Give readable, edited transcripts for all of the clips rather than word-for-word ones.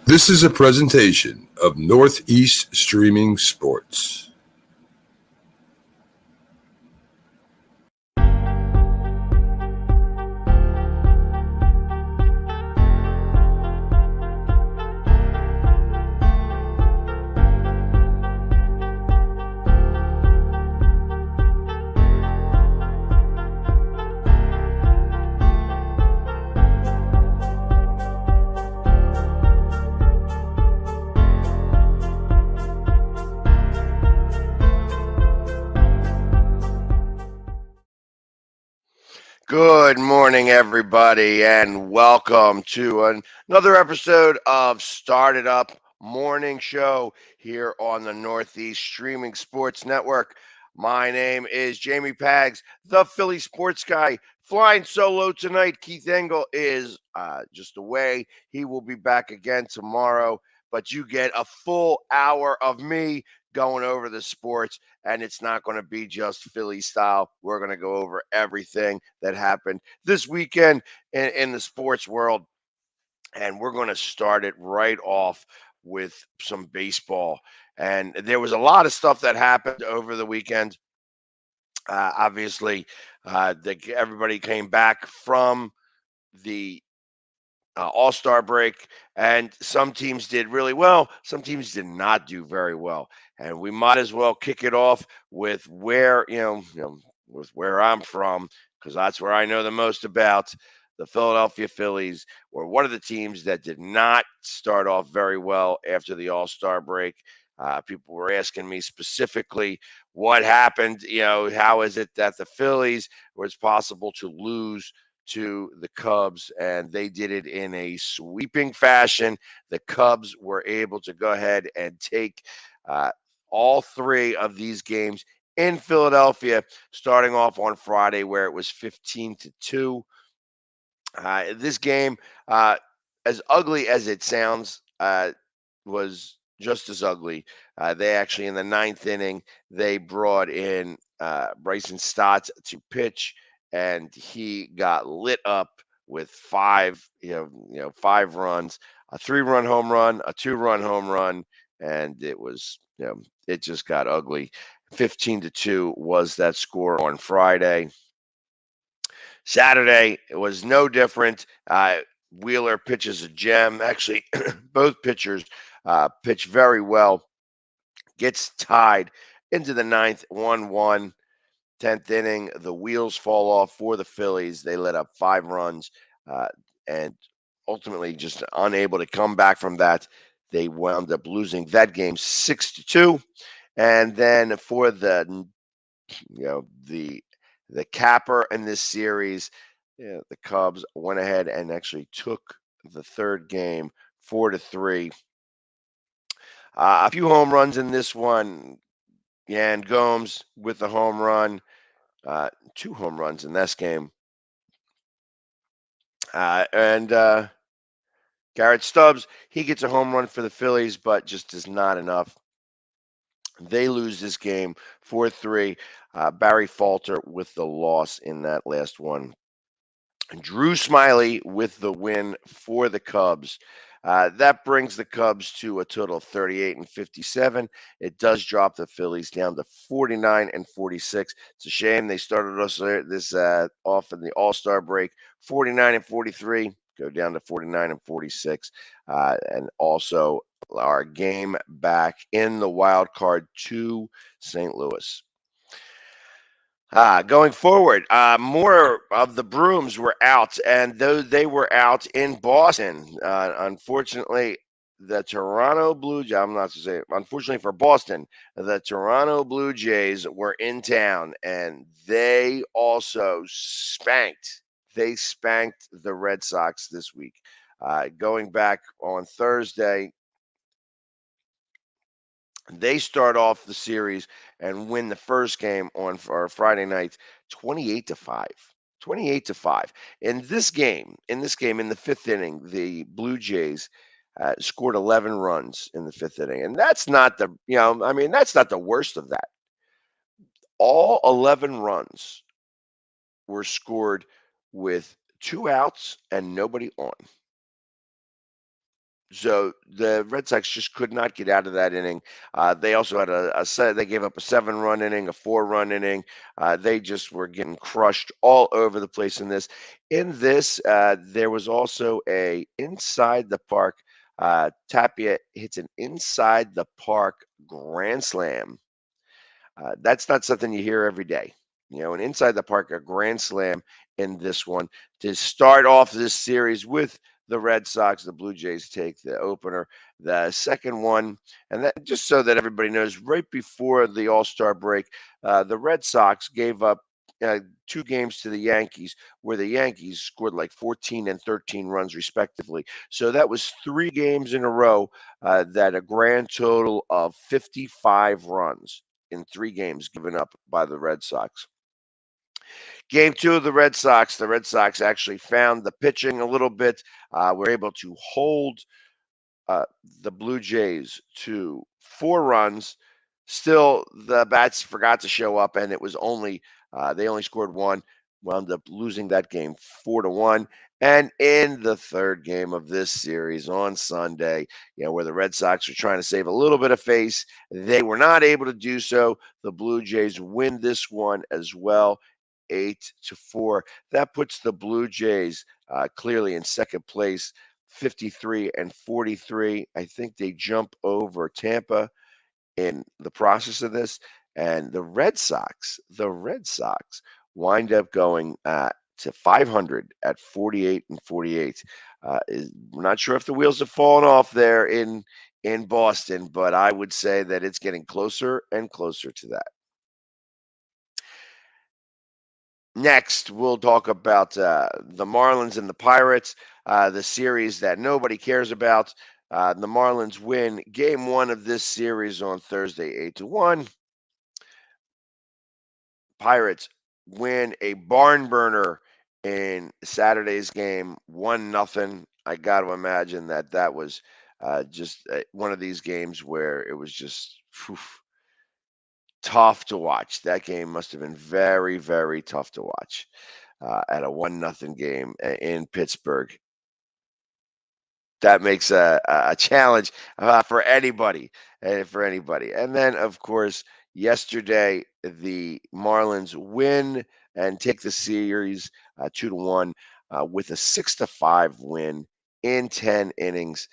This is a presentation of NorthEast Streaming Sports. Good morning, everybody, and welcome to another episode of Started Up Morning Show here on the Northeast Streaming Sports Network. My name is Jamie Pags, the Philly sports guy, flying solo tonight. Keith Engle is just away. He will be back again tomorrow, but you get a full hour of me going over the sports, and it's not going to be just Philly style. We're going to go over everything that happened this weekend in the sports world, and we're going to start it right off with some baseball. And there was a lot of stuff that happened over the weekend. Obviously, everybody came back from the all-star break, and some teams did really well, some teams did not do very well, and we might as well kick it off with where with where I'm from, because that's where I know the most about. The Philadelphia Phillies were one of the teams that did not start off very well after the all-star break. People were asking me specifically what happened. How is it that the Phillies was possible to lose to the Cubs, and they did it in a sweeping fashion. The Cubs were able to go ahead and take all three of these games in Philadelphia, starting off on Friday where it was 15-2. This game, as ugly as it sounds, was just as ugly. They actually, in the ninth inning, they brought in Bryson Stott to pitch, and he got lit up with five runs, a 3-run home run, a 2-run home run, and it just got ugly. 15-2 was that score on Friday. Saturday, it was no different. Wheeler pitches a gem. Actually, both pitchers pitch very well. Gets tied into the ninth, 1-1. 10th inning, the wheels fall off for the Phillies. They let up 5 runs and ultimately just unable to come back from that. They wound up losing that game 6-2. And then for the capper in this series, the Cubs went ahead and actually took the third game 4-3. A few home runs in this one. Yan Gomes with the home run. 2 home runs in this game. And Garrett Stubbs, he gets a home run for the Phillies, but just is not enough. They lose this game 4-3. Barry Falter with the loss in that last one. Drew Smiley with the win for the Cubs. That brings the Cubs to a total of 38-57. It does drop the Phillies down to 49-46. It's a shame they started us this off in the All-Star break, 49-43, go down to 49-46, and also our game back in the wild card to St. Louis. Going forward, more of the brooms were out, and though they were out in Boston, unfortunately, the Toronto Blue Jays, I'm not to say, unfortunately for Boston, the Toronto Blue Jays were in town, and they also spanked the Red Sox this week. Going back on Thursday, they start off the series and win the first game on Friday night, 28-5. 28-5. In this game, in the fifth inning, the Blue Jays scored 11 runs in the fifth inning, and that's not that's not the worst of that. All 11 runs were scored with 2 outs and nobody on. So the Red Sox just could not get out of that inning. They also had a set. They gave up a 7-run inning, a 4-run inning. They just were getting crushed all over the place in this. There was also a inside the park. Tapia hits an inside the park grand slam. That's not something you hear every day. An inside the park, a grand slam in this one to start off this series with the Red Sox. The Blue Jays take the opener. The second one, and that just so that everybody knows, right before the All-Star break, the Red Sox gave up 2 games to the Yankees, where the Yankees scored like 14 and 13 runs respectively. So that was 3 games in a row that a grand total of 55 runs in 3 games given up by the Red Sox. Game 2 of the Red Sox actually found the pitching a little bit. Were able to hold uh, the Blue Jays to 4 runs. Still, the bats forgot to show up, and it was only they only scored one. Wound up losing that game 4-1. And in the third game of this series on Sunday, where the Red Sox were trying to save a little bit of face, they were not able to do so. The Blue Jays win this one as well, 8-4. That puts the Blue Jays clearly in second place, 53 and 43. I think they jump over Tampa in the process of this, and the Red Sox wind up going to 500 at 48 and 48. I'm not sure if the wheels have fallen off there in Boston, but I would say that it's getting closer and closer to that. Next, we'll talk about the Marlins and the Pirates, the series that nobody cares about. The Marlins win game 1 of this series on Thursday, 8-1. Pirates win a barn burner in Saturday's game, 1-0. I got to imagine that was just one of these games where it was just tough to watch. That game must have been very, very tough to watch at a 1-0 game in Pittsburgh. That makes a challenge for anybody. And then, of course, yesterday the Marlins win and take the series 2-1 with a 6-5 win in 10 innings.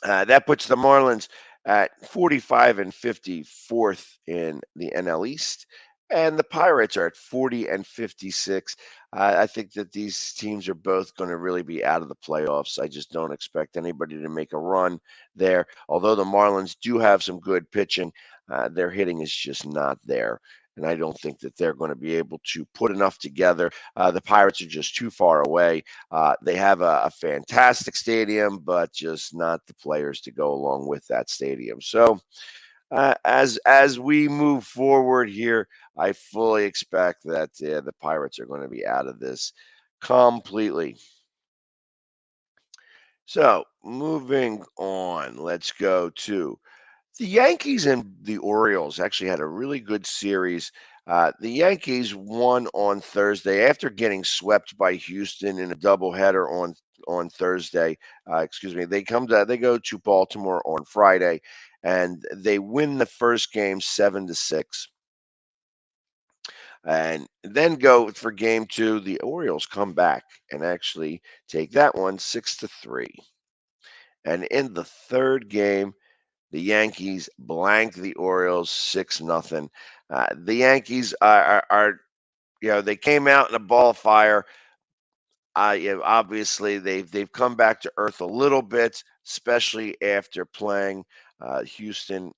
That puts the Marlins at 45 and 54th in the NL East, and the Pirates are at 40 and 56. I think that these teams are both going to really be out of the playoffs. I just don't expect anybody to make a run there. Although the Marlins do have some good pitching, their hitting is just not there. And I don't think that they're going to be able to put enough together. The Pirates are just too far away. They have a fantastic stadium, but just not the players to go along with that stadium. So as we move forward here, I fully expect that the Pirates are going to be out of this completely. So moving on, let's go to the Yankees and the Orioles actually had a really good series. The Yankees won on Thursday after getting swept by Houston in a doubleheader on Thursday. They go to Baltimore on Friday, and they win the first game 7-6. And then go for game 2. The Orioles come back and actually take that one 6-3. And in the third game, the Yankees blank the Orioles 6-0. The Yankees they came out in a ball of fire. Obviously they've come back to earth a little bit, especially after playing Houston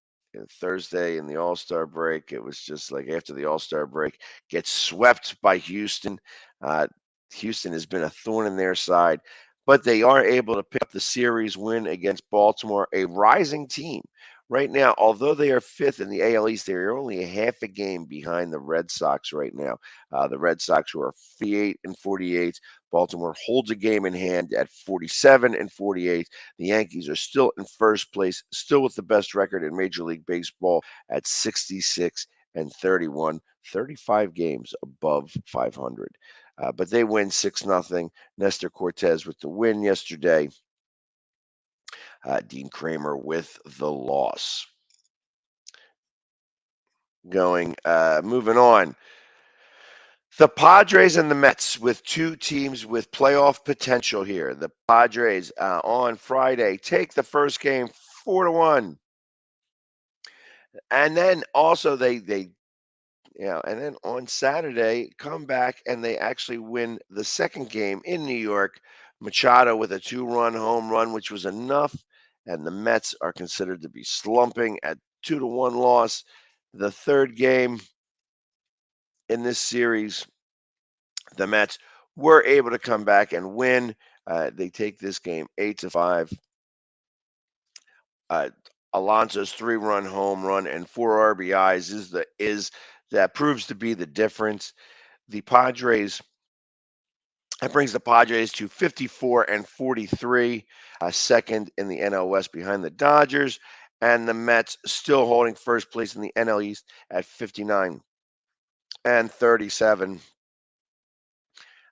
Thursday in the All-Star break. It was just like after the All-Star break, gets swept by Houston. Uh, Houston has been a thorn in their side, but they are able to pick up the series win against Baltimore, a rising team. Right now, although they are 5th in the AL East, they are only a half a game behind the Red Sox right now. The Red Sox, who are 48 and 48. Baltimore holds a game in hand at 47 and 48. The Yankees are still in first place, still with the best record in Major League Baseball at 66 and 31, 35 games above 500. But they win 6-0. Nestor Cortez with the win yesterday. Dean Kramer with the loss. Moving on. The Padres and the Mets with two teams with playoff potential here. The Padres on Friday take the first game 4-1. And then also and then on Saturday come back and they actually win the second game in New York. Machado with a 2-run home run, which was enough, and the Mets are considered to be slumping at 2-1 loss. The third game in this series, the Mets were able to come back and win. They take this game 8-5. Alonso's 3-run home run and 4 RBIs is that proves to be the difference. The Padres That brings the Padres to 54-43, second in the NL West behind the Dodgers, and the Mets still holding first place in the NL East at 59-37.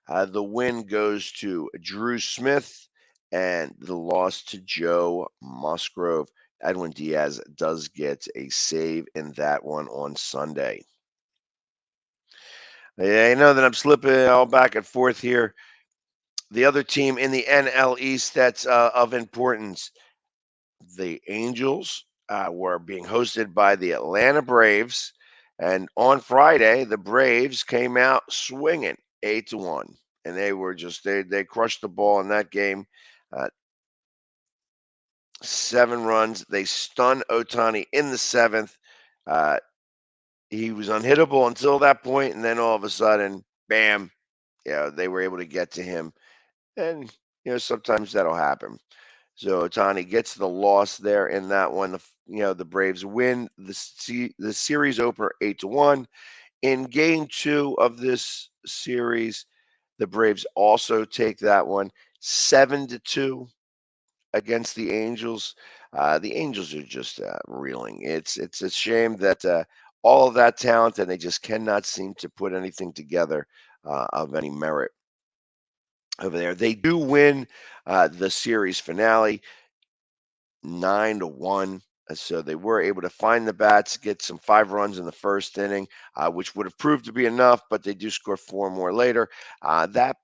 The win goes to Drew Smith, and the loss to Joe Musgrove. Edwin Diaz does get a save in that one on Sunday. I know that I'm slipping all back and forth here. The other team in the NL East that's of importance, the Angels, were being hosted by the Atlanta Braves. And on Friday, the Braves came out swinging 8-1. And they crushed the ball in that game. 7 runs. They stunned Ohtani in the 7th. He was unhittable until that point, and then all of a sudden, bam, they were able to get to him. And sometimes that'll happen. So Ohtani gets the loss there in that one. The Braves win the series opener 8-1. In game 2 of this series, the Braves also take that one 7-2 against the Angels. The Angels are just reeling. It's a shame that all of that talent and they just cannot seem to put anything together of any merit over there. They do win the series finale 9-1. So they were able to find the bats, get some 5 runs in the first inning, which would have proved to be enough, but they do score 4 more later. That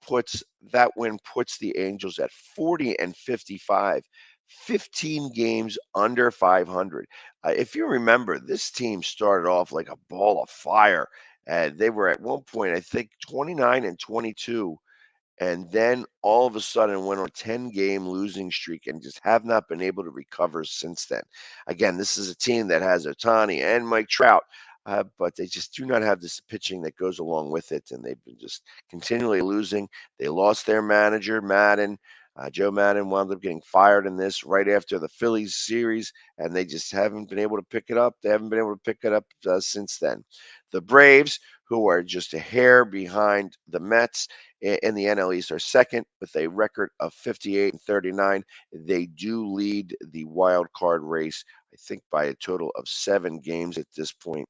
win puts the Angels at 40-55, 15 games under 500. If you remember, this team started off like a ball of fire, and they were at one point, I think, 29-22. And then all of a sudden went on a 10-game losing streak and just have not been able to recover since then. Again, this is a team that has Ohtani and Mike Trout, but they just do not have this pitching that goes along with it, and they've been just continually losing. They lost their manager, Madden. Joe Madden wound up getting fired in this right after the Phillies series, and they just haven't been able to pick it up. They haven't been able to pick it up since then. The Braves, who are just a hair behind the Mets in the NL East, are second with a record of 58-39. They do lead the wild card race, I think, by a total of 7 games at this point.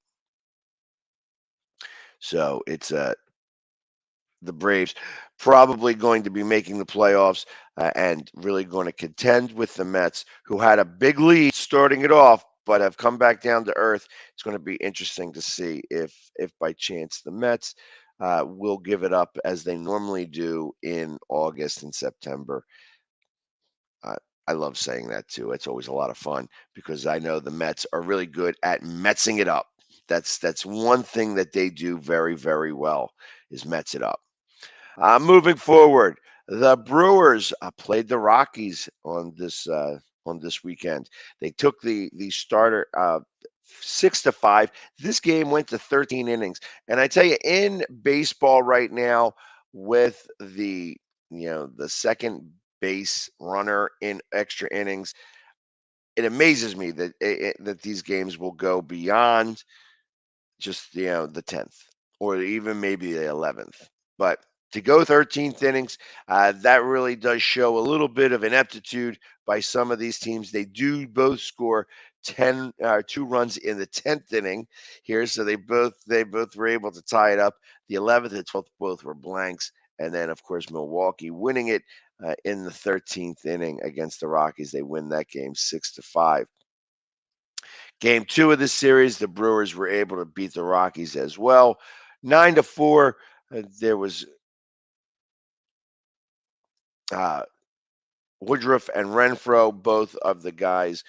So it's the Braves probably going to be making the playoffs and really going to contend with the Mets, who had a big lead starting it off, but have come back down to earth. It's going to be interesting to see if by chance the Mets will give it up as they normally do in August and September. I love saying that too. It's always a lot of fun because I know the Mets are really good at Metsing it up. That's one thing that they do very, very well is Mets it up. Moving forward, the Brewers played the Rockies on this weekend. They took the starter 6-5. This game went to 13 innings, and I tell you, in baseball right now, with the second base runner in extra innings, it amazes me that these games will go beyond just the 10th or even maybe the 11th. But to go 13th innings, that really does show a little bit of ineptitude by some of these teams. They do both score 2 runs in the 10th inning here, so they both were able to tie it up. The 11th and 12th both were blanks, And then, of course, Milwaukee winning it in the 13th inning against the Rockies. They win that game 6-5. Game 2 of this series, the Brewers were able to beat the Rockies as well, 9-4. There was Woodruff and Renfroe, both of the guys.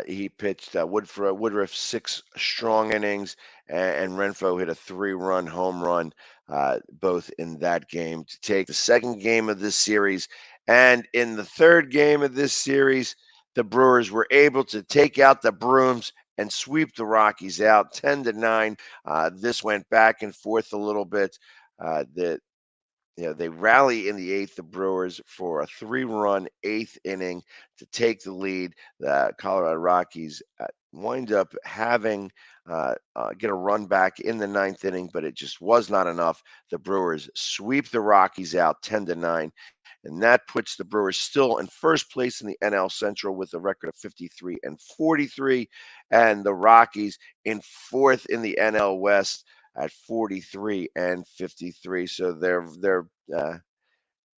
He pitched Woodruff 6 strong innings, and Renfroe hit a 3-run home run, both in that game to take the second game of this series. And in the third game of this series, the Brewers were able to take out the Brooms and sweep the Rockies out 10-9. This went back and forth a little bit. The they rally in the eighth, the Brewers, for a 3-run eighth inning to take the lead. The Colorado Rockies wind up having get a run back in the ninth inning, but it just was not enough. The Brewers sweep the Rockies out 10-9. And that puts the Brewers still in first place in the NL Central with a record of 53-43, and the Rockies in fourth in the NL West at 43-53. So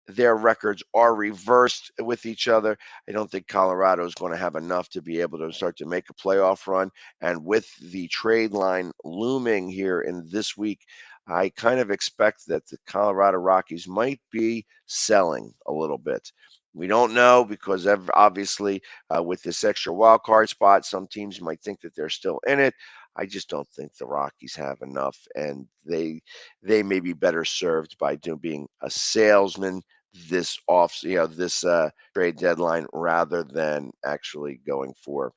their records are reversed with each other. I don't think Colorado is going to have enough to be able to start to make a playoff run. And with the trade line looming here in this week, I kind of expect that the Colorado Rockies might be selling a little bit. We don't know because obviously with this extra wild card spot, some teams might think that they're still in it. I just don't think the Rockies have enough, and they may be better served by being a salesman this trade deadline rather than actually going for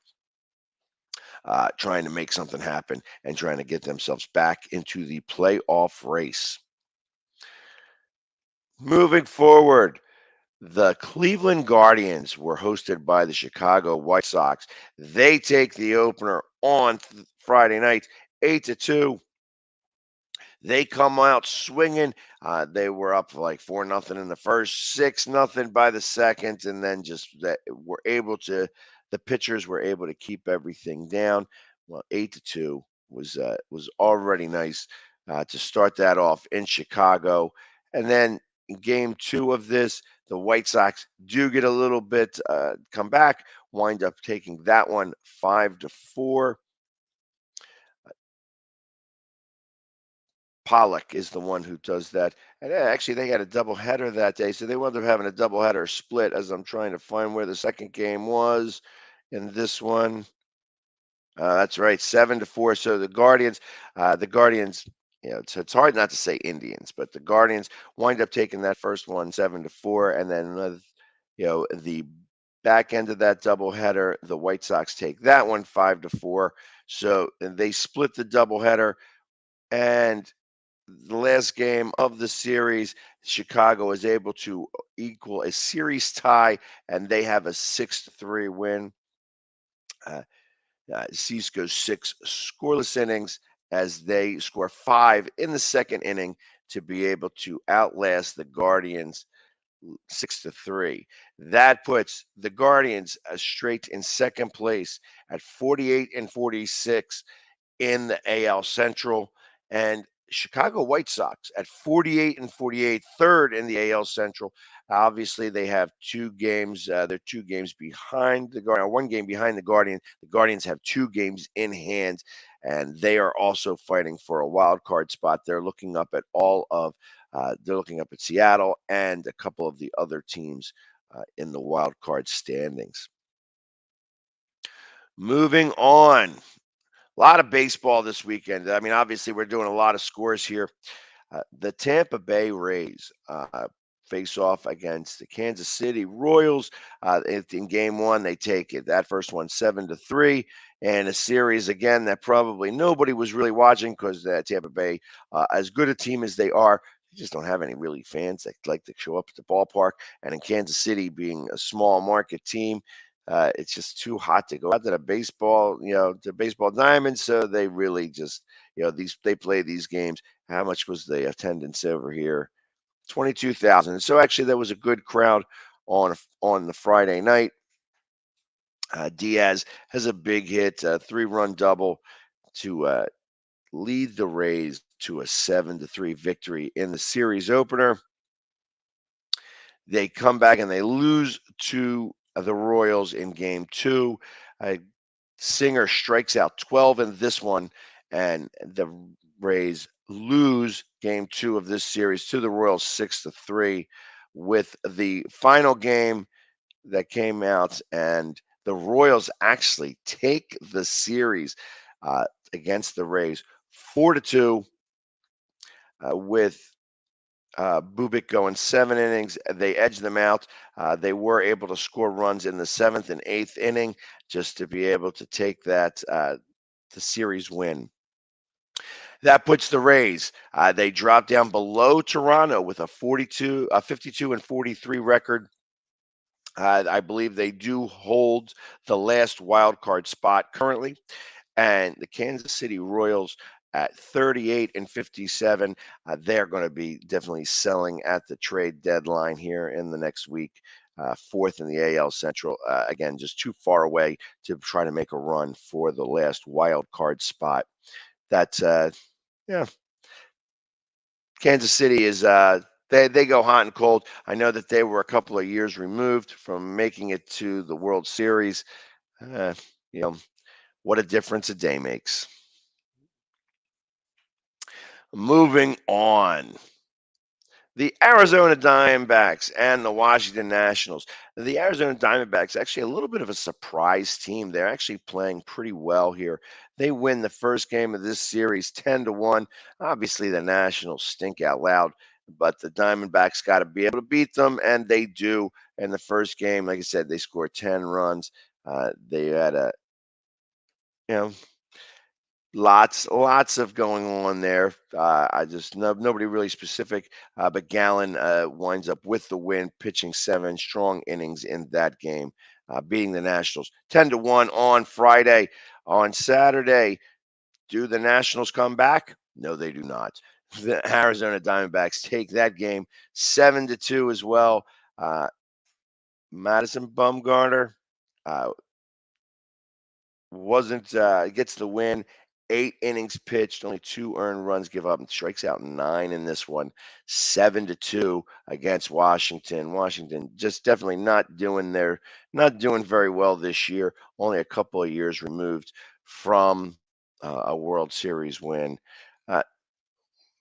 trying to make something happen and trying to get themselves back into the playoff race. Moving forward, the Cleveland Guardians were hosted by the Chicago White Sox. They take the opener on Friday night, 8-2. They come out swinging. They were up like 4-0 in the first, 6-0 by the second, and then just that the pitchers were able to keep everything down. Well, 8-2 was already nice to start that off in Chicago. And then in game 2 of this, the White Sox do get a little bit come back, wind up taking that one 5-4. Pollock is the one who does that. And actually, they had a doubleheader that day, so they wound up having a doubleheader split. As I'm trying to find where the second game was in this one, that's right, 7-4. So the Guardians, it's hard not to say Indians, but the Guardians wind up taking that first one 7-4, and then the back end of that doubleheader, the White Sox take that one 5-4. So they split the doubleheader, and the last game of the series, Chicago is able to equal a series tie, and they have a 6-3 win. Cease goes 6 scoreless innings as they score 5 in the second inning to be able to outlast the Guardians 6-3. That puts the Guardians straight in second place at 48-46 in the AL Central, and Chicago White Sox at 48-48, third in the AL Central. Obviously, they have 2 games. They're 2 games behind the Guardians, 1 game behind the Guardians. The Guardians have 2 games in hand, and they are also fighting for a wild card spot. They're looking up at they're looking up at Seattle and a couple of the other teams in the wild card standings. Moving on. A lot of baseball this weekend. I mean, obviously, we're doing a lot of scores here. The Tampa Bay Rays face off against the Kansas City Royals. In game 1, they take it. That first one 7-3, and a series again that probably nobody was really watching because Tampa Bay, as good a team as they are, they just don't have any really fans that like to show up at the ballpark. And in Kansas City, being a small market team, it's just too hot to go out to the baseball diamond. So they really just, they play these games. How much was the attendance over here? 22,000. So actually, there was a good crowd on the Friday night. Diaz has a big hit, a 3-run double to lead the Rays to a 7-3 victory in the series opener. They come back and they lose to the Royals in game 2. Singer strikes out 12 in this one, and the Rays lose game 2 of this series to the Royals 6-3, with the final game that came out, and the Royals actually take the series against the Rays 4-2, with Bubic going 7 innings. They edged them out. They were able to score runs in the 7th and 8th inning just to be able to take that the series win. That puts the Rays. They drop down below Toronto with a 52 and 43 record. I believe they do hold the last wild card spot currently, and the Kansas City Royals at 38 and 57. They're going to be definitely selling at the trade deadline here in the next week. Fourth in the AL Central. Again, just too far away to try to make a run for the last wild card spot. That's yeah. Kansas City is they go hot and cold. I know that they were a couple of years removed from making it to the World Series. You know, what a difference a day makes. Moving on. The Arizona Diamondbacks and the Washington Nationals. The Arizona Diamondbacks actually a little bit of a surprise team. They're actually playing pretty well here. They win the first game of this series 10-1. Obviously, the Nationals stink out loud, but the Diamondbacks got to be able to beat them, and they do. In the first game, like I said, they scored 10 runs. They had a, you know, lots of going on there. I just nobody really specific, but Gallen winds up with the win, pitching 7 strong innings in that game, beating the Nationals 10-1 on Friday. On Saturday, do the Nationals come back? No, they do not. The Arizona Diamondbacks take that game 7-2 as well. Madison Bumgarner wasn't gets the win. 8 innings pitched, only 2 earned runs give up, and strikes out 9 in this one. 7-2 against Washington. Washington just definitely not doing very well this year. Only a couple of years removed from a World Series win. Uh,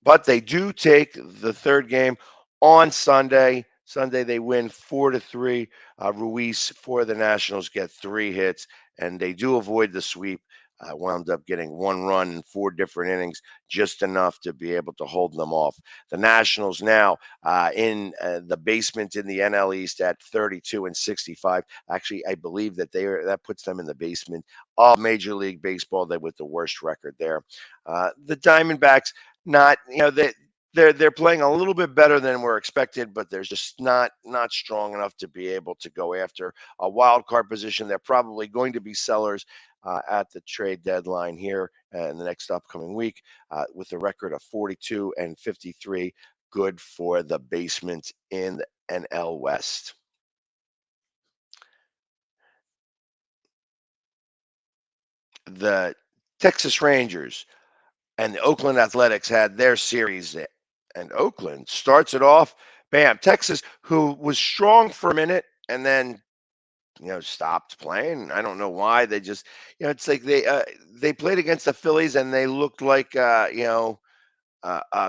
but they do take the third game on Sunday. Sunday they win 4-3. Ruiz for the Nationals get 3 hits, and they do avoid the sweep. Wound up getting 1 run in 4 different innings, just enough to be able to hold them off. The Nationals now in the basement in the NL East at 32 and 65. Actually, I believe that that puts them in the basement of Major League Baseball. They with the worst record there. The Diamondbacks, not they're playing a little bit better than we're expected, but they're just not strong enough to be able to go after a wild card position. They're probably going to be sellers at the trade deadline here in the next upcoming week, with a record of 42 and 53. Good for the basement in the NL West. The Texas Rangers and the Oakland Athletics had their series, and Oakland starts it off. Bam, Texas, who was strong for a minute and then stopped playing. I don't know why. They just it's like they played against the Phillies and they looked like a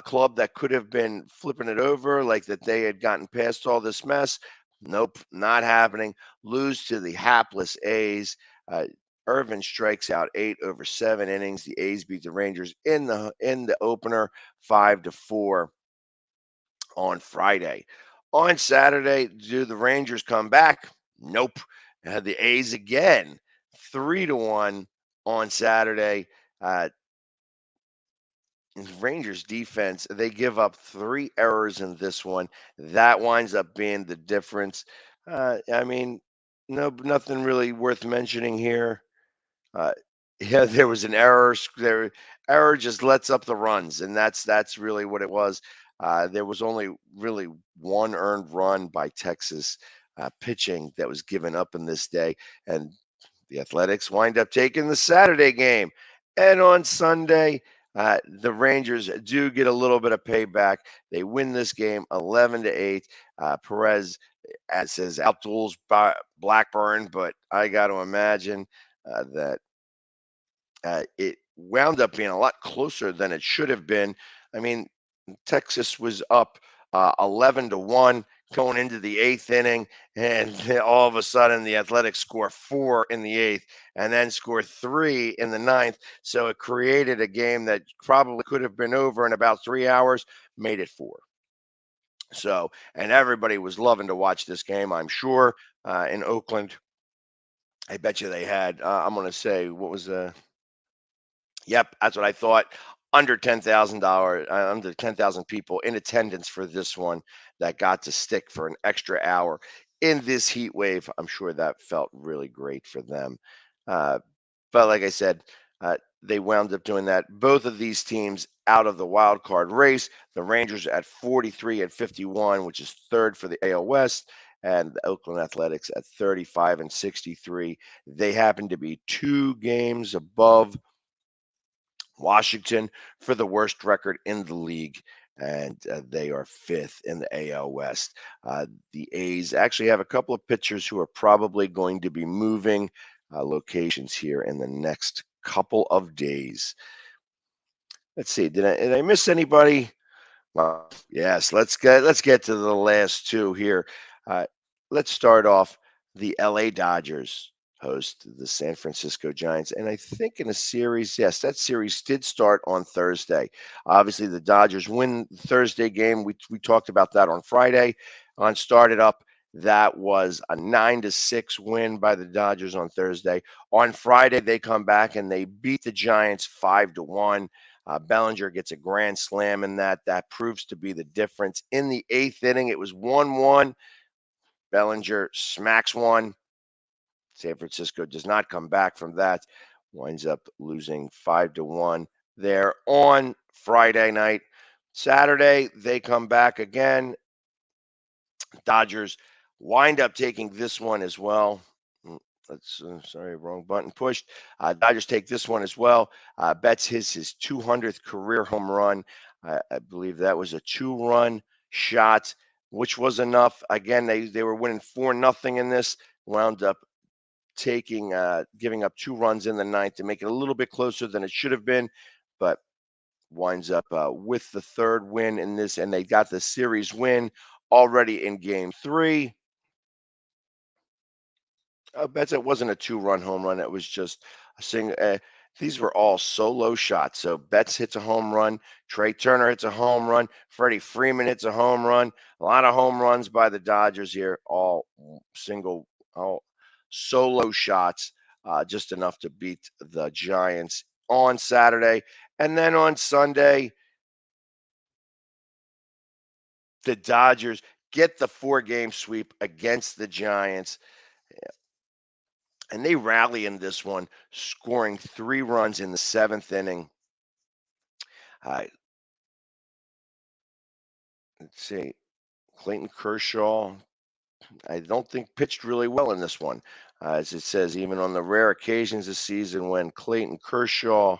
club that could have been flipping it over, like that they had gotten past all this mess. Nope, not happening. Lose to the hapless A's. Irvin strikes out 8 over 7 innings. The A's beat the Rangers in the opener 5-4 on Friday. On Saturday, do the Rangers come back? Nope. The A's again 3-1 on Saturday. Rangers defense, they give up 3 errors in this one. That winds up being the difference. I mean, nothing really worth mentioning here. Yeah, there was an error. Error just lets up the runs, and that's really what it was. There was only really 1 earned run by Texas pitching that was given up in this day, and the Athletics wind up taking the Saturday game. And on Sunday, the Rangers do get a little bit of payback. They win this game 11-8. Perez, as says, outduels Blackburn, but I got to imagine that it wound up being a lot closer than it should have been. I mean, Texas was up 11-1 going into the eighth inning, and all of a sudden the Athletics score 4 in the eighth and then score 3 in the ninth. So it created a game that probably could have been over in about 3 hours, made it 4. So, and everybody was loving to watch this game, I'm sure, in Oakland. I bet you they had, I'm going to say, what was yep, that's what I thought. Under $10,000, under 10,000 people in attendance for this one that got to stick for an extra hour in this heat wave. I'm sure that felt really great for them. But like I said, they wound up doing that. Both of these teams out of the wild card race. The Rangers at 43 and 51, which is third for the AL West, and the Oakland Athletics at 35 and 63. They happen to be 2 games above Washington for the worst record in the league, and they are 5th in the AL West. The A's actually have a couple of pitchers who are probably going to be moving locations here in the next couple of days. Let's see. Did I miss anybody? Well, yes. Let's get to the last 2 here. Let's start off. The LA Dodgers host the San Francisco Giants. And I think in a series, yes, that series did start on Thursday. Obviously, the Dodgers win the Thursday game. We talked about that on Friday. On Started Up, that was a 9-6 win by the Dodgers on Thursday. On Friday, they come back and they beat the Giants 5-1. Bellinger gets a grand slam in that. That proves to be the difference. In the eighth inning, it was 1-1. Bellinger smacks one. San Francisco does not come back from that. Winds up losing 5-1 there on Friday night. Saturday, they come back again. Dodgers wind up taking this one as well. That's sorry, wrong button pushed. Dodgers take this one as well. Betts his 200th career home run. I believe that was a 2-run shot, which was enough. Again, they were winning 4-0 in this. Wound up giving up 2 runs in the ninth to make it a little bit closer than it should have been, but winds up with the 3rd win in this, and they got the series win already in Game 3. I bet it wasn't a 2-run home run. It was just a single. These were all solo shots. So Betts hits a home run. Trey Turner hits a home run. Freddie Freeman hits a home run. A lot of home runs by the Dodgers here. All solo shots, just enough to beat the Giants on Saturday. And then on Sunday, the Dodgers get the 4-game sweep against the Giants. And they rally in this one, scoring 3 runs in the 7th inning. Let's see. Clayton Kershaw, I don't think pitched really well in this one. As it says, even on the rare occasions this season when Clayton Kershaw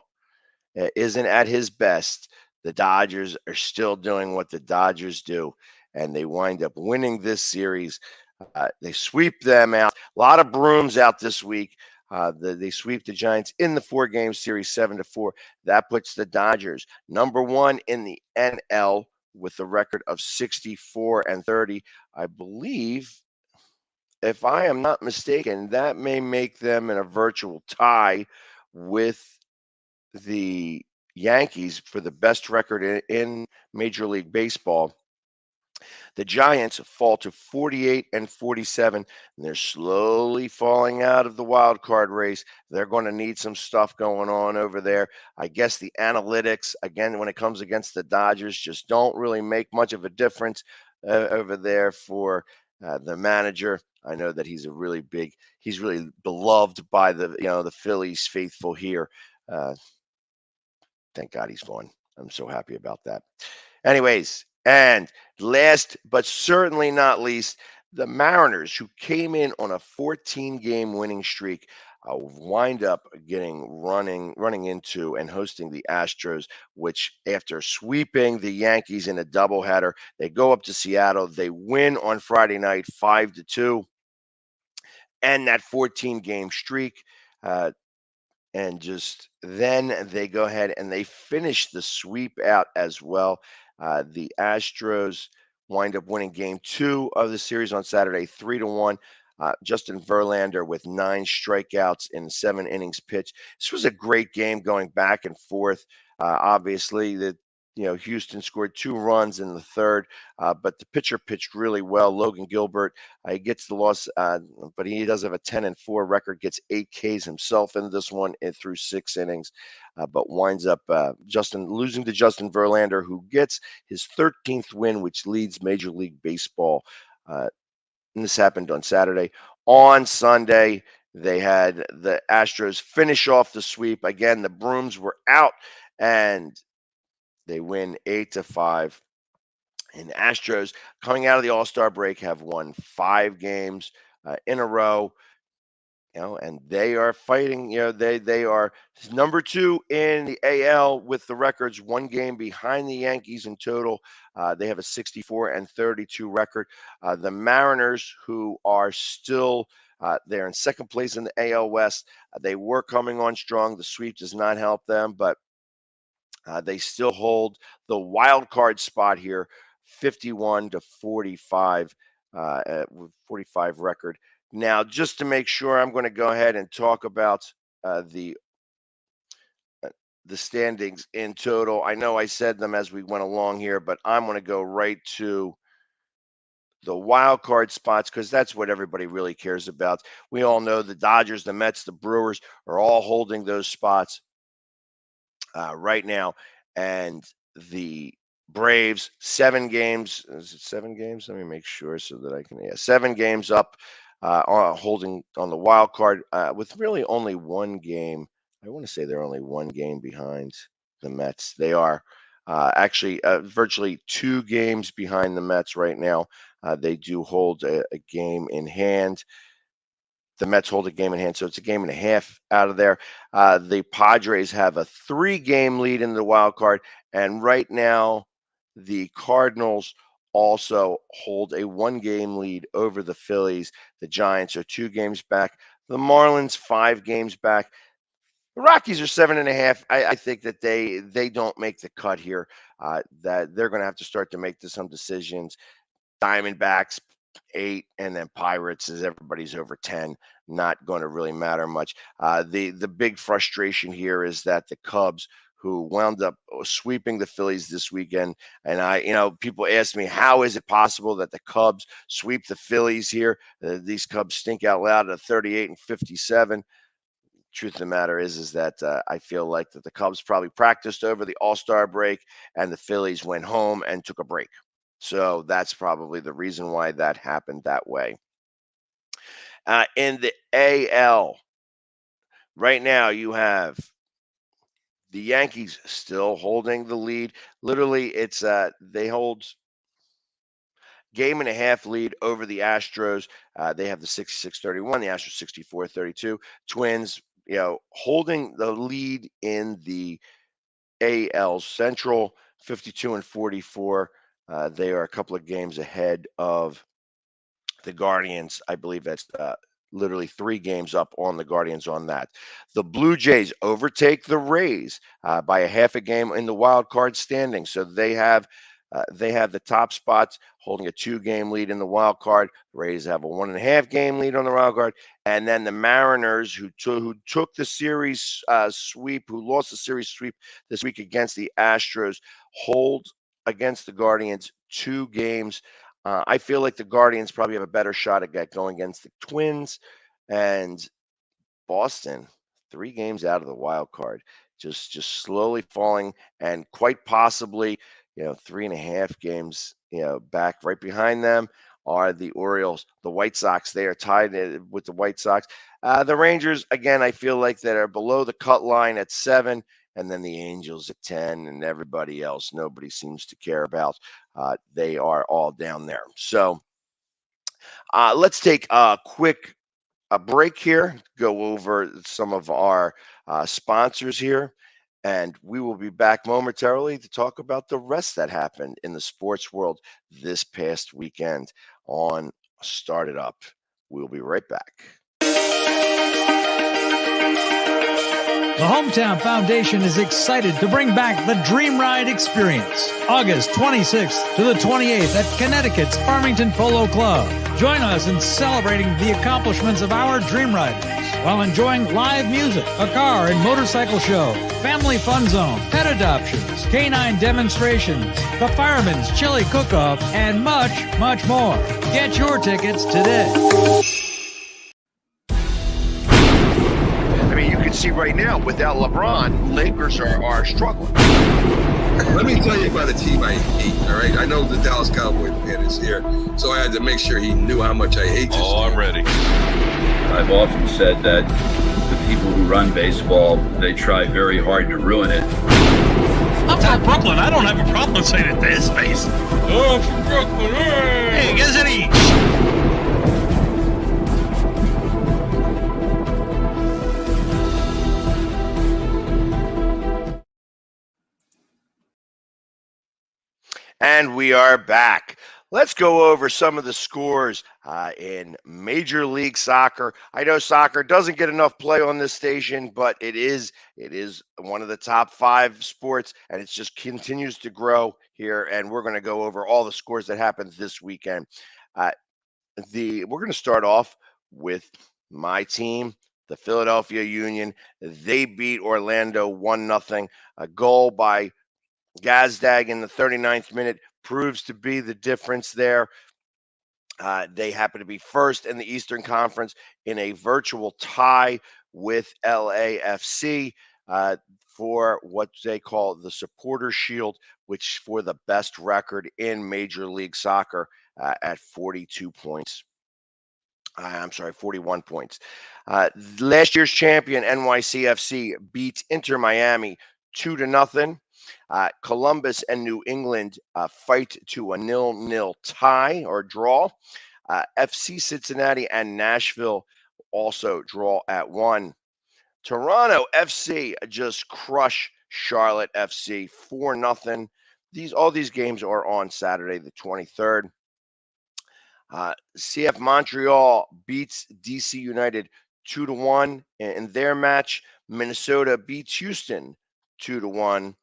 isn't at his best, the Dodgers are still doing what the Dodgers do, and they wind up winning this series. They sweep them out. A lot of brooms out this week. They sweep the Giants in the 4-game series 7-4. That puts the Dodgers number 1 in the NL with a record of 64-30. I believe, if I am not mistaken, that may make them in a virtual tie with the Yankees for the best record in Major League Baseball. The Giants fall to 48-47, and they're slowly falling out of the wild card race. They're going to need some stuff going on over there. I guess the analytics, again, when it comes against the Dodgers, just don't really make much of a difference over there for the manager. I know that he's really beloved by the Phillies faithful here. Thank God he's gone. I'm so happy about that. Anyways, and last but certainly not least, the Mariners, who came in on a 14-game winning streak. wind up running into and hosting the Astros, which after sweeping the Yankees in a doubleheader, they go up to Seattle. They win on Friday night 5-2, and that 14-game streak. And just then they go ahead and they finish the sweep out as well. The Astros wind up winning game 2 of the series on Saturday, 3-1. Justin Verlander with 9 strikeouts in 7 innings pitched. This was a great game going back and forth. Obviously, Houston scored 2 runs in the third, but the pitcher pitched really well. Logan Gilbert, he gets the loss, but he does have a 10-4 record. Gets 8 Ks himself in this one through 6 innings, but winds up losing to Justin Verlander, who gets his 13th win, which leads Major League Baseball. And this happened on Saturday. On Sunday, they had the Astros finish off the sweep. Again, the brooms were out, and they win 8-5. And Astros, coming out of the All-Star break, have won 5 games in a row. And they are fighting. They are number 2 in the AL with the records, 1 game behind the Yankees in total. They have a 64-32 record. The Mariners, who are still they're in second place in the AL West. They were coming on strong. The sweep does not help them, but they still hold the wild card spot here, 51-45, with 45 record. Now, just to make sure, I'm going to go ahead and talk about the standings in total. I know I said them as we went along here, but I'm going to go right to the wild card spots because that's what everybody really cares about. We all know the Dodgers, the Mets, the Brewers are all holding those spots right now, and the Braves 7 games. Is it 7 games? Let me make sure so that I can. Yeah, 7 games up, holding on the wild card with really only 1 game. I want to say they're only 1 game behind the Mets. They are actually virtually 2 games behind the Mets right now. They do hold a game in hand. The Mets hold a game in hand, so it's a game and a half out of there. The Padres have a 3-game lead in the wild card, and right now the Cardinals also hold a 1-game lead over the Phillies. The Giants are 2 games back. The Marlins 5 games back. The Rockies are 7.5. I think that they don't make the cut here. That they're going to have to start to make some decisions. Diamondbacks 8, and then Pirates, as everybody's over 10, not going to really matter much. The big frustration here is that the Cubs, who wound up sweeping the Phillies this weekend, and people ask me, how is it possible that the Cubs sweep the Phillies here? These Cubs stink out loud at 38-57. Truth of the matter is that I feel like that the Cubs probably practiced over the All-Star break, and the Phillies went home and took a break. So that's probably the reason why that happened that way. In the AL, right now you have the Yankees still holding the lead. Literally, it's they hold game and a half lead over the Astros. They have the 66-31, the Astros 64-32. Twins, holding the lead in the AL Central, 52-44. They are a couple of games ahead of the Guardians. I believe that's literally 3 games up on the Guardians on that. The Blue Jays overtake the Rays by a half a game in the wild card standing. So they have the top spots, holding a 2-game lead in the wild card. The Rays have a 1.5-game lead on the wild card. And then the Mariners, who took the series sweep, who lost the series sweep this week against the Astros, hold against the Guardians 2 games. I feel like the Guardians probably have a better shot at going against the Twins, and Boston 3 games out of the wild card, just slowly falling, and quite possibly 3.5 games back. Right behind them are the Orioles, the White Sox. They are tied with the White Sox. The Rangers, again, I feel like that are below the cut line at 7. And then the Angels at 10, and everybody else nobody seems to care about. They are all down there. So let's take a quick a break here, go over some of our sponsors here, and we will be back momentarily to talk about the rest that happened in the sports world this past weekend on Start It Up. We'll be right back. The Hometown Foundation is excited to bring back the Dream Ride experience, August 26th to the 28th at Connecticut's Farmington Polo Club. Join us in celebrating the accomplishments of our Dream Riders while enjoying live music, a car and motorcycle show, family fun zone, pet adoptions, canine demonstrations, the Fireman's Chili Cook-Off, and much, much more. Get your tickets today. See right now, without LeBron, Lakers are struggling. Let me tell you about a team I hate, all right? I know the Dallas Cowboy fan is here, so I had to make sure he knew how much I hate this team. I'm ready. I've often said that the people who run baseball, they try very hard to ruin it. I'm from Brooklyn. I don't have a problem saying it to his face. Oh, I'm from Brooklyn. Hey, you guys any... And we are back. Let's go over some of the scores in Major League Soccer. I know soccer doesn't get enough play on this station, but it is one of the top 5 sports, and it just continues to grow here. And we're going to go over all the scores that happened this weekend. We're going to start off with my team, the Philadelphia Union. They beat Orlando 1-0. A goal by Gazdag in the 39th minute proves to be the difference there. They happen to be first in the Eastern Conference in a virtual tie with LAFC for what they call the Supporter Shield, which for the best record in Major League Soccer at 42 points. I'm sorry, 41 points. Last year's champion, NYCFC, beat Inter Miami 2-0. Columbus and New England fight to a 0-0 tie or draw. FC Cincinnati and Nashville also draw at 1. Toronto FC just crush Charlotte FC 4-0. All these games are on Saturday the 23rd. CF Montreal beats DC United 2-1 in their match. Minnesota beats Houston 2-1.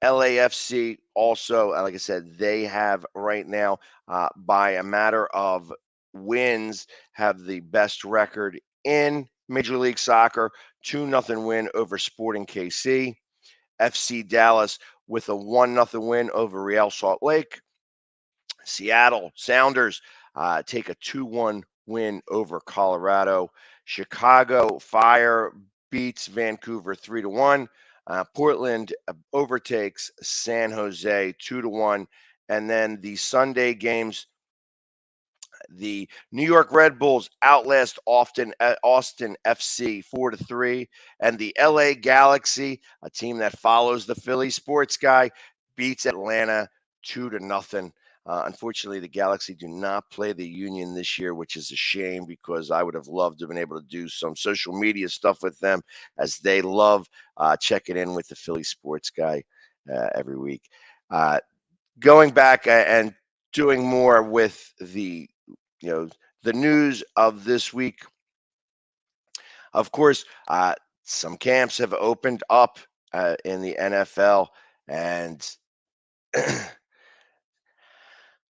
LAFC also, like I said, they have right now, by a matter of wins, have the best record in Major League Soccer. 2-0 win over Sporting KC. FC Dallas with a 1-0 win over Real Salt Lake. Seattle Sounders take a 2-1 win over Colorado. Chicago Fire beats Vancouver 3-1. Portland overtakes San Jose 2-1. And then the Sunday games, the New York Red Bulls outlast Austin FC 4-3. And the LA Galaxy, a team that follows the Philly sports guy, beats Atlanta 2-0. Unfortunately, the Galaxy do not play the Union this year, which is a shame because I would have loved to have been able to do some social media stuff with them, as they love checking in with the Philly sports guy every week. Going back and doing more with the news of this week. Of course, some camps have opened up in the NFL, and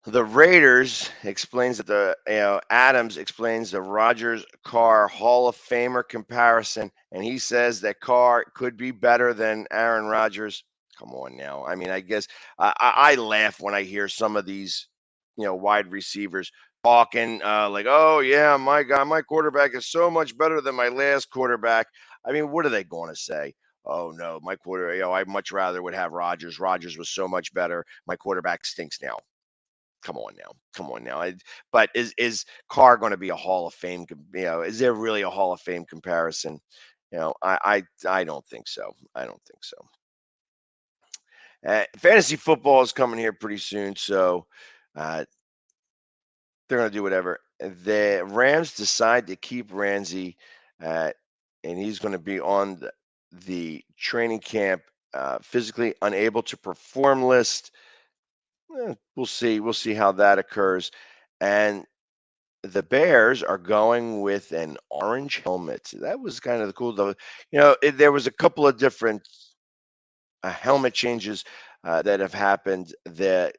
the Raiders explains that Adams explains the Rodgers Carr Hall of Famer comparison, and he says that Carr could be better than Aaron Rodgers. Come on now. I mean, I guess I laugh when I hear some of these, wide receivers talking like, oh yeah, my guy, my quarterback is so much better than my last quarterback. I mean, what are they going to say? Oh no, my I much rather would have Rodgers. Rodgers was so much better. My quarterback stinks now. Come on now. But is Carr going to be a Hall of Fame? Is there really a Hall of Fame comparison? I don't think so. Fantasy football is coming here pretty soon, so they're going to do whatever the Rams decide to keep Ramsey, and he's going to be on the training camp physically unable to perform list. We'll see. We'll see how that occurs. And the Bears are going with an orange helmet. That was kind of the cool. There was a couple of different helmet changes that have happened. That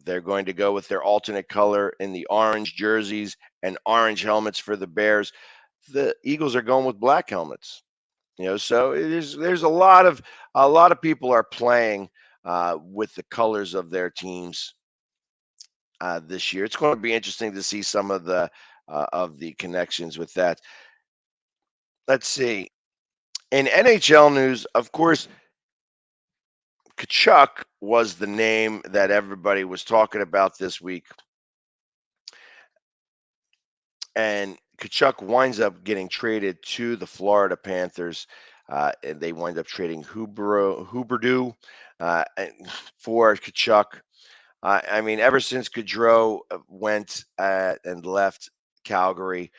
they're going to go with their alternate color in the orange jerseys and orange helmets for the Bears. The Eagles are going with black helmets. So there's a lot of people are playing with the colors of their teams this year. It's going to be interesting to see some of the connections with that. Let's see. In NHL news, of course, Kachuk was the name that everybody was talking about this week. And Kachuk winds up getting traded to the Florida Panthers. And they wind up trading Huberdeau for Kachuk. I mean, ever since Gaudreau went and left Calgary,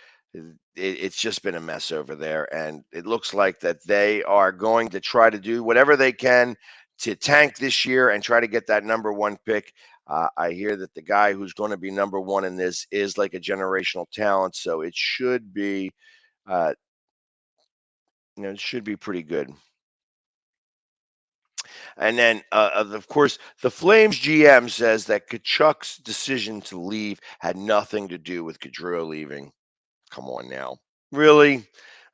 it's just been a mess over there. And it looks like that they are going to try to do whatever they can to tank this year and try to get that number one pick. I hear that the guy who's going to be number one in this is like a generational talent, so it should be, it should be pretty good. And then, of course, the Flames GM says that Kachuk's decision to leave had nothing to do with Gaudreau leaving. Come on now. Really?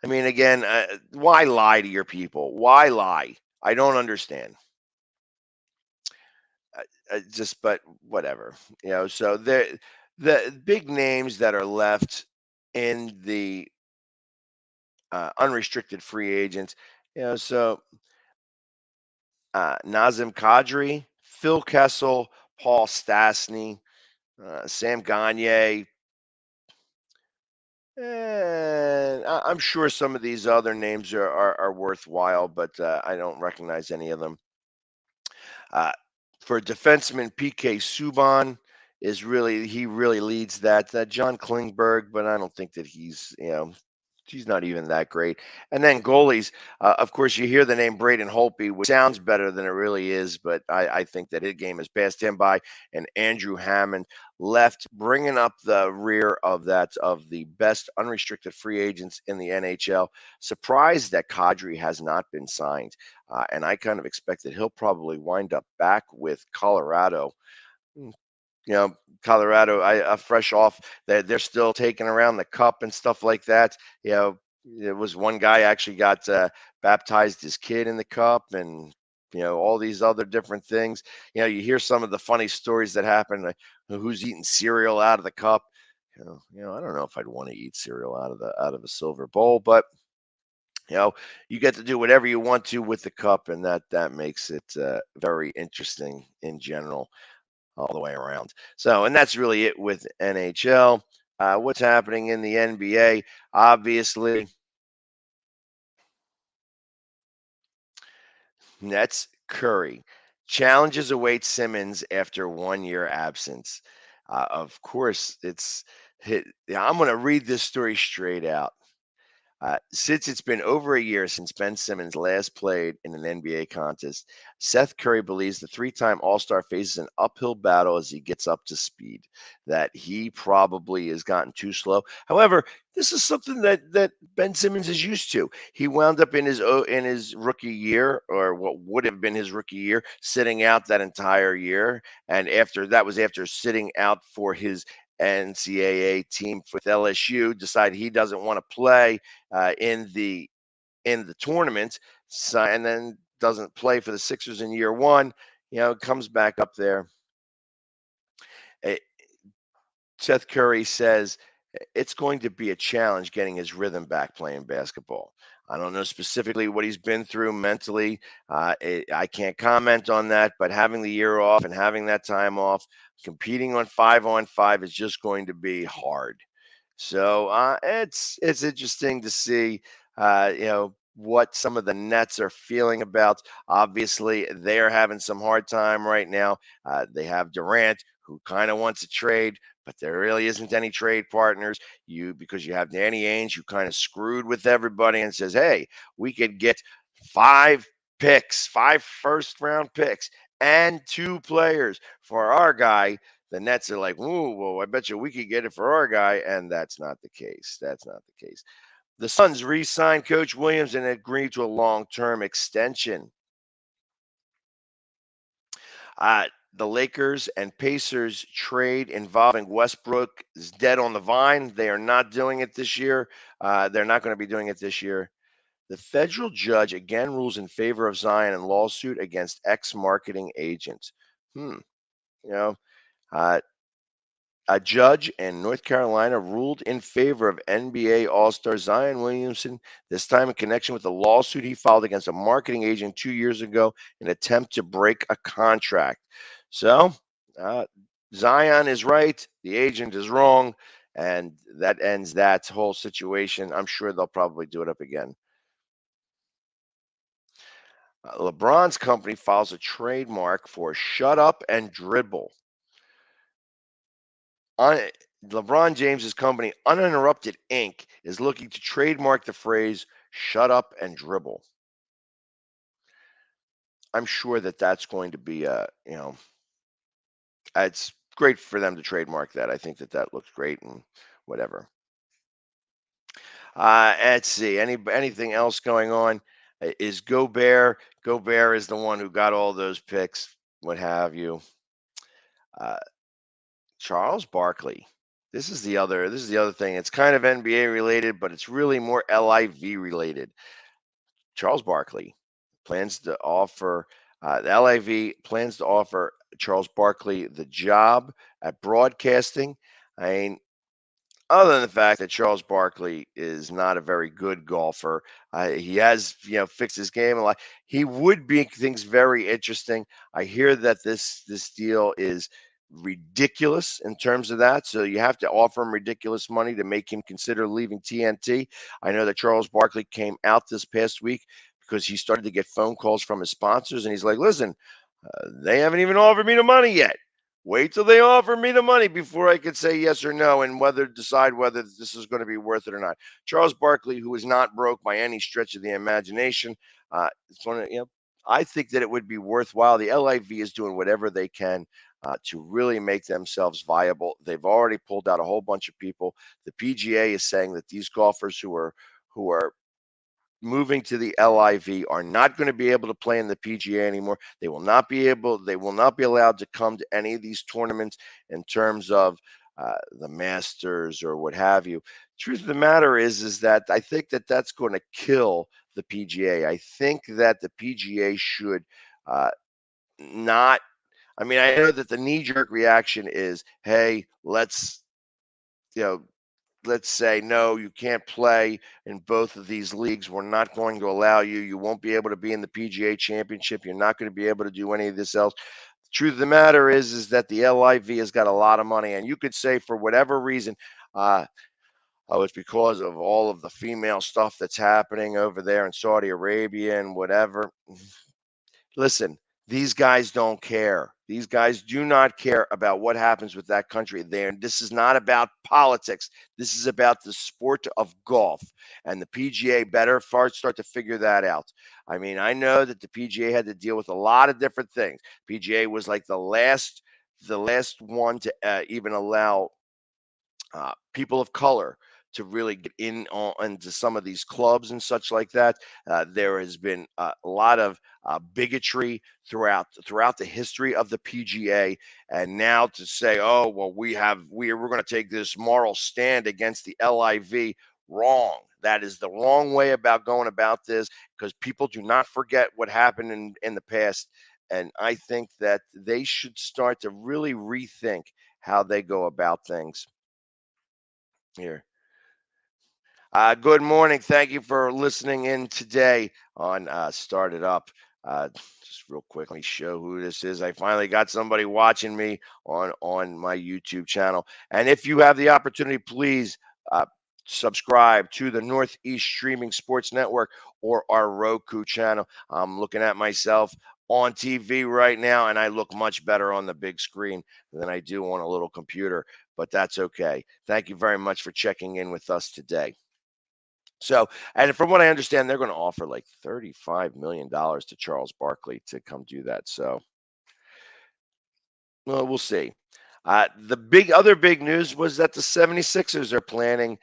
I mean, again, why lie to your people? Why lie? I don't understand. But whatever. So the big names that are left in the unrestricted free agents, so Nazem Kadri, Phil Kessel, Paul Stastny, Sam Gagne, and I'm sure some of these other names are worthwhile, but I don't recognize any of them. For defenseman, PK Subban he really leads that. John Klingberg, but I don't think that he's not even that great. And then goalies, of course, you hear the name Braden Holtby, which sounds better than it really is, but I think that his game has passed him by. And Andrew Hammond left, bringing up the rear of the best unrestricted free agents in the NHL. Surprised that Kadri has not been signed, and I kind of expect that he'll probably wind up back with Colorado. Colorado, fresh off that they're still taking around the cup and stuff like that. There was one guy actually got baptized his kid in the cup, and all these other different things. You hear some of the funny stories that happen. Like, who's eating cereal out of the cup? I don't know if I'd want to eat cereal out of a silver bowl, but you get to do whatever you want to with the cup, and that makes it very interesting in general, all the way around. So, and that's really it with NHL. What's happening in the NBA? Obviously, Nets Curry challenges await Simmons after 1 year absence. Of course, I'm going to read this story straight out. Since it's been over a year since Ben Simmons last played in an NBA contest, Seth Curry believes the three-time All-Star faces an uphill battle as he gets up to speed, that he probably has gotten too slow. However, this is something that Ben Simmons is used to. He wound up in his rookie year, or what would have been his rookie year, sitting out that entire year. And after sitting out for his NCAA team with LSU, decide he doesn't want to play in the tournament, and then doesn't play for the Sixers in year one. Comes back up there. Seth Curry says it's going to be a challenge getting his rhythm back playing basketball. I don't know specifically what he's been through mentally. I can't comment on that, but having the year off and having that time off, competing on 5-on-5 is just going to be hard. So it's interesting to see, what some of the Nets are feeling about. Obviously, they're having some hard time right now. They have Durant, who kind of wants a trade, but there really isn't any trade partners. Because you have Danny Ainge, you kind of screwed with everybody and says, hey, we could get 5 first-round picks, and 2 players for our guy. The Nets are like, ooh, well, I bet you we could get it for our guy, and that's not the case. That's not the case. The Suns re-signed Coach Williams and agreed to a long-term extension. The Lakers and Pacers trade involving Westbrook is dead on the vine. They are not doing it this year. They're not going to be doing it this year. The federal judge again rules in favor of Zion in lawsuit against ex-marketing agents. You know, a judge in North Carolina ruled in favor of NBA All-Star Zion Williamson, this time in connection with a lawsuit he filed against a marketing agent 2 years ago in an attempt to break a contract. So, Zion is right, the agent is wrong, and that ends that whole situation. I'm sure they'll probably do it up again. LeBron's company files a trademark for "shut up and dribble." LeBron James's company, Uninterrupted Inc., is looking to trademark the phrase "shut up and dribble." I'm sure that that's going to be it's great for them to trademark that. I think that looks great and whatever. Let's see. Anything else going on? Is Gobert? Gobert is the one who got all those picks, what have you. Charles Barkley. This is the other thing. It's kind of NBA related, but it's really more LIV related. Charles Barkley plans to offer the LIV plans to offer Charles Barkley the job at broadcasting. I mean, other than the fact that Charles Barkley is not a very good golfer, he has fixed his game a lot. He would make things very interesting. I hear that this deal is ridiculous in terms of that. So you have to offer him ridiculous money to make him consider leaving TNT. I know that Charles Barkley came out this past week because he started to get phone calls from his sponsors, and he's like, listen, they haven't even offered me the money yet. Wait till they offer me the money before I could say yes or no and decide whether this is going to be worth it or not. Charles Barkley, who is not broke by any stretch of the imagination, it's one of, I think that it would be worthwhile. The LIV is doing whatever they can to really make themselves viable. They've already pulled out a whole bunch of people. The PGA is saying that these golfers who are moving to the LIV are not going to be able to play in the PGA anymore. They will not be allowed to come to any of these tournaments in terms of the Masters or what have you. Truth of the matter is that I think that that's going to kill the PGA. I think that the PGA should not. I mean, I know that the knee-jerk reaction is, hey, let's say, no, you can't play in both of these leagues. We're not going to allow you. You won't be able to be in the PGA Championship. You're not going to be able to do any of this else. The truth of the matter is that the LIV has got a lot of money, and you could say for whatever reason, it's because of all of the female stuff that's happening over there in Saudi Arabia and whatever. Listen, these guys don't care. These guys do not care about what happens with that country there. And this is not about politics. This is about the sport of golf. And the PGA better start to figure that out. I mean, I know that the PGA had to deal with a lot of different things. PGA was like the last one to even allow people of color to really get into some of these clubs and such like that. There has been a lot of bigotry throughout the history of the PGA, and now to say, oh well, we're going to take this moral stand against the LIV, wrong. That is the wrong way about going about this, because people do not forget what happened in the past, and I think that they should start to really rethink how they go about things here. Good morning. Thank you for listening in today on Started Up. Just real quick, let me show who this is. I finally got somebody watching me on my YouTube channel. And if you have the opportunity, please subscribe to the Northeast Streaming Sports Network or our Roku channel. I'm looking at myself on TV right now, and I look much better on the big screen than I do on a little computer. but that's okay. Thank you very much for checking in with us today. So, and from what I understand, they're going to offer like $35 million to Charles Barkley to come do that. So, well, we'll see. The other big news was that the 76ers are planning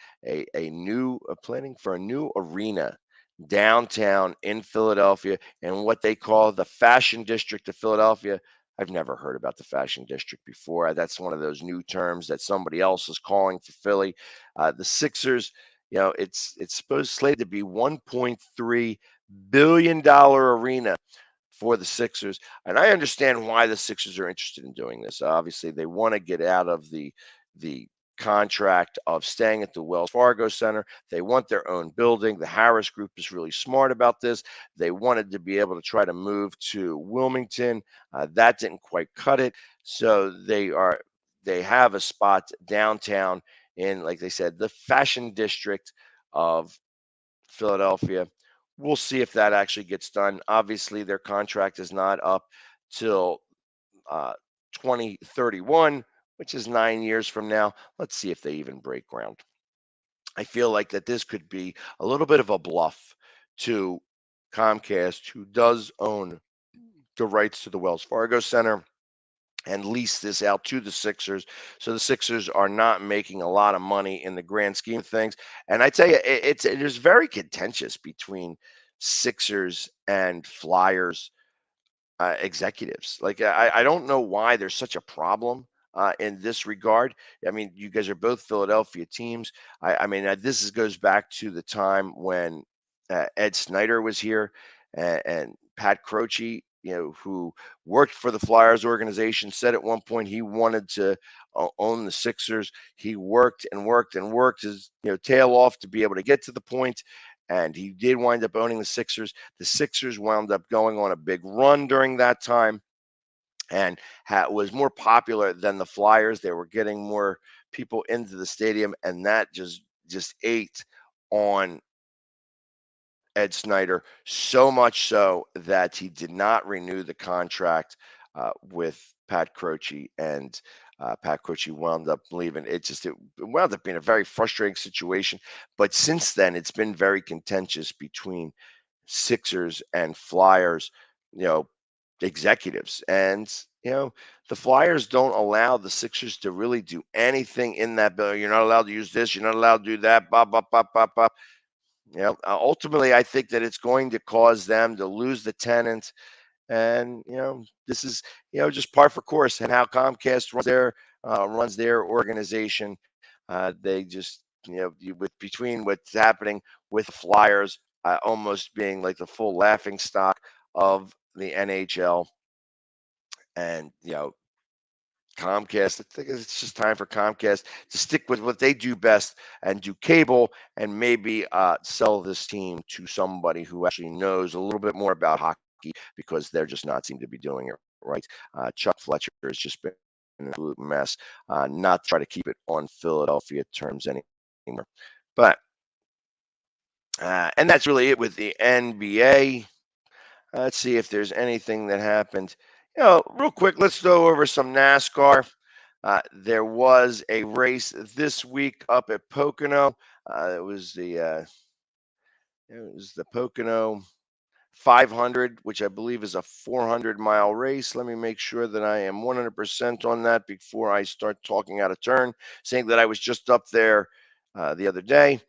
planning for a new arena downtown in Philadelphia in what they call the Fashion District of Philadelphia. I've never heard about the Fashion District before. That's one of those new terms that somebody else is calling for Philly. The Sixers, it's supposed slated to be $1.3 billion arena for the Sixers. And I understand why the Sixers are interested in doing this. Obviously, they want to get out of the contract of staying at the Wells Fargo Center. They want their own building. The Harris Group is really smart about this. They wanted to be able to try to move to Wilmington. That didn't quite cut it. So they have a spot downtown in, like they said, the Fashion District of Philadelphia. We'll see if that actually gets done. Obviously, their contract is not up till 2031, which is 9 years from now. Let's see if they even break ground. I feel like that this could be a little bit of a bluff to Comcast, who does own the rights to the Wells Fargo Center, and lease this out to the Sixers. So the Sixers are not making a lot of money in the grand scheme of things. And I tell you, it is very contentious between Sixers and Flyers executives. Like, I don't know why there's such a problem in this regard. I mean, you guys are both Philadelphia teams. I mean, this goes back to the time when Ed Snyder was here, and Pat Croce, who worked for the Flyers organization, said at one point he wanted to own the Sixers. He worked and worked and worked his tail off to be able to get to the point, and he did wind up owning the Sixers. The Sixers wound up going on a big run during that time, and was more popular than the Flyers. They were getting more people into the stadium, and that just ate on Ed Snyder, so much so that he did not renew the contract with Pat Croce, and Pat Croce wound up leaving. It wound up being a very frustrating situation. But since then, it's been very contentious between Sixers and Flyers, executives. And, the Flyers don't allow the Sixers to really do anything in that building. You're not allowed to use this. You're not allowed to do that. Bop, bop, bop, bop, bop. Ultimately, I think that it's going to cause them to lose the tenant. And, this is, just par for course. And how Comcast runs their organization. They just, between what's happening with the Flyers almost being like the full laughing stock of the NHL. And, Comcast, I think it's just time for Comcast to stick with what they do best and do cable, and maybe sell this team to somebody who actually knows a little bit more about hockey, because they're just not seem to be doing it right. Chuck Fletcher has just been an absolute mess. Not try to keep it on Philadelphia terms anymore. But and that's really it with the NBA. Let's see if there's anything that happened. Real quick, let's go over some NASCAR. There was a race this week up at Pocono. It was the Pocono 500, which I believe is a 400-mile race. Let me make sure that I am 100% on that before I start talking out of turn, saying that I was just up there the other day.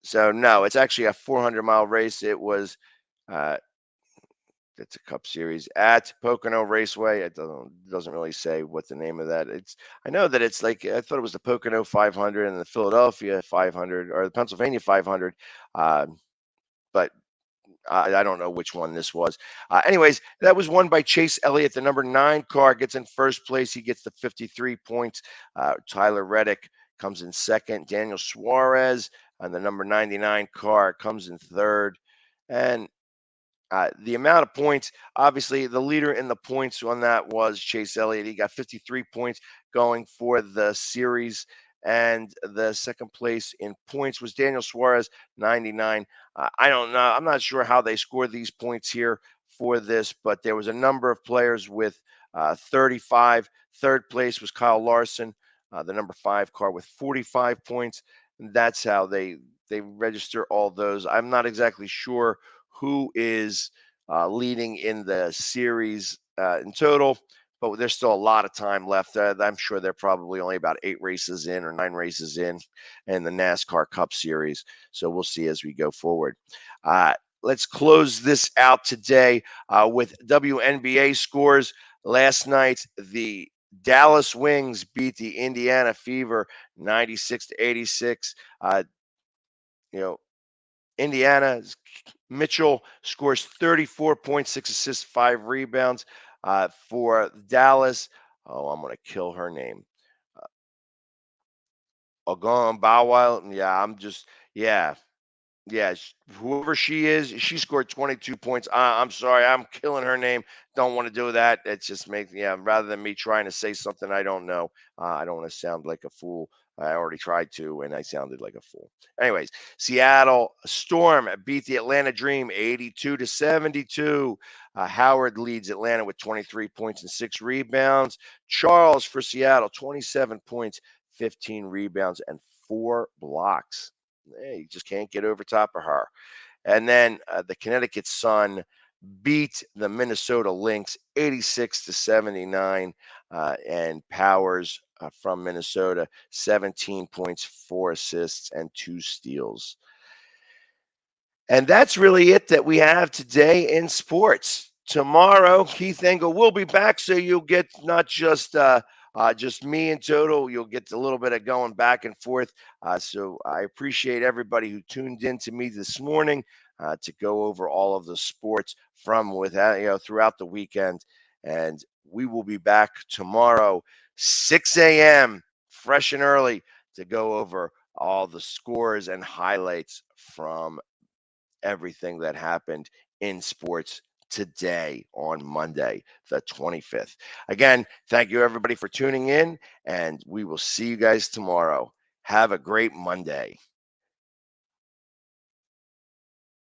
So no, it's actually a 400-mile race. It was it's a Cup Series at Pocono Raceway. It doesn't really say what the name of that. I know that it's like, I thought it was the Pocono 500 and the Philadelphia 500 or the Pennsylvania 500, but I don't know which one this was. Anyways, that was won by Chase Elliott. The number 9 car gets in first place. He gets the 53 points. Tyler Reddick comes in second. Daniel Suarez on the number 99 car comes in third. And the amount of points, obviously, the leader in the points on that was Chase Elliott. He got 53 points going for the series. And the second place in points was Daniel Suarez, 99. I don't know. I'm not sure how they scored these points here for this, but there was a number of players with 35. Third place was Kyle Larson the number 5 car with 45 points. And that's how they register all those. I'm not exactly sure who is leading in the series in total, but there's still a lot of time left. I'm sure they're probably only about 8 races in or 9 races in the NASCAR Cup Series. So we'll see as we go forward. Let's close this out today with WNBA scores. Last night, the Dallas Wings beat the Indiana Fever 96-86. Indiana's Mitchell scores 34.6 assists, 5 rebounds. For Dallas, I'm going to kill her name. Wnba. Whoever she is, she scored 22 points. I'm sorry, I'm killing her name. Don't want to do that. It just makes, rather than me trying to say something I don't know, I don't want to sound like a fool. I already tried to, and I sounded like a fool. Anyways, Seattle Storm beat the Atlanta Dream 82-72. Howard leads Atlanta with 23 points and 6 rebounds. Charles for Seattle, 27 points, 15 rebounds, and 4 blocks. You just can't get over top of her. And then the Connecticut Sun beat the Minnesota Lynx 86-79. And Powers from Minnesota, 17 points, 4 assists, and 2 steals. And that's really it that we have today in sports. Tomorrow, Keith Engle will be back, so you'll get not just me in total. You'll get a little bit of going back and forth. So I appreciate everybody who tuned in to me this morning to go over all of the sports from throughout the weekend. And we will be back tomorrow, 6 a.m., fresh and early, to go over all the scores and highlights from everything that happened in sports today on Monday, the 25th. Again, thank you everybody for tuning in, and we will see you guys tomorrow. Have a great Monday.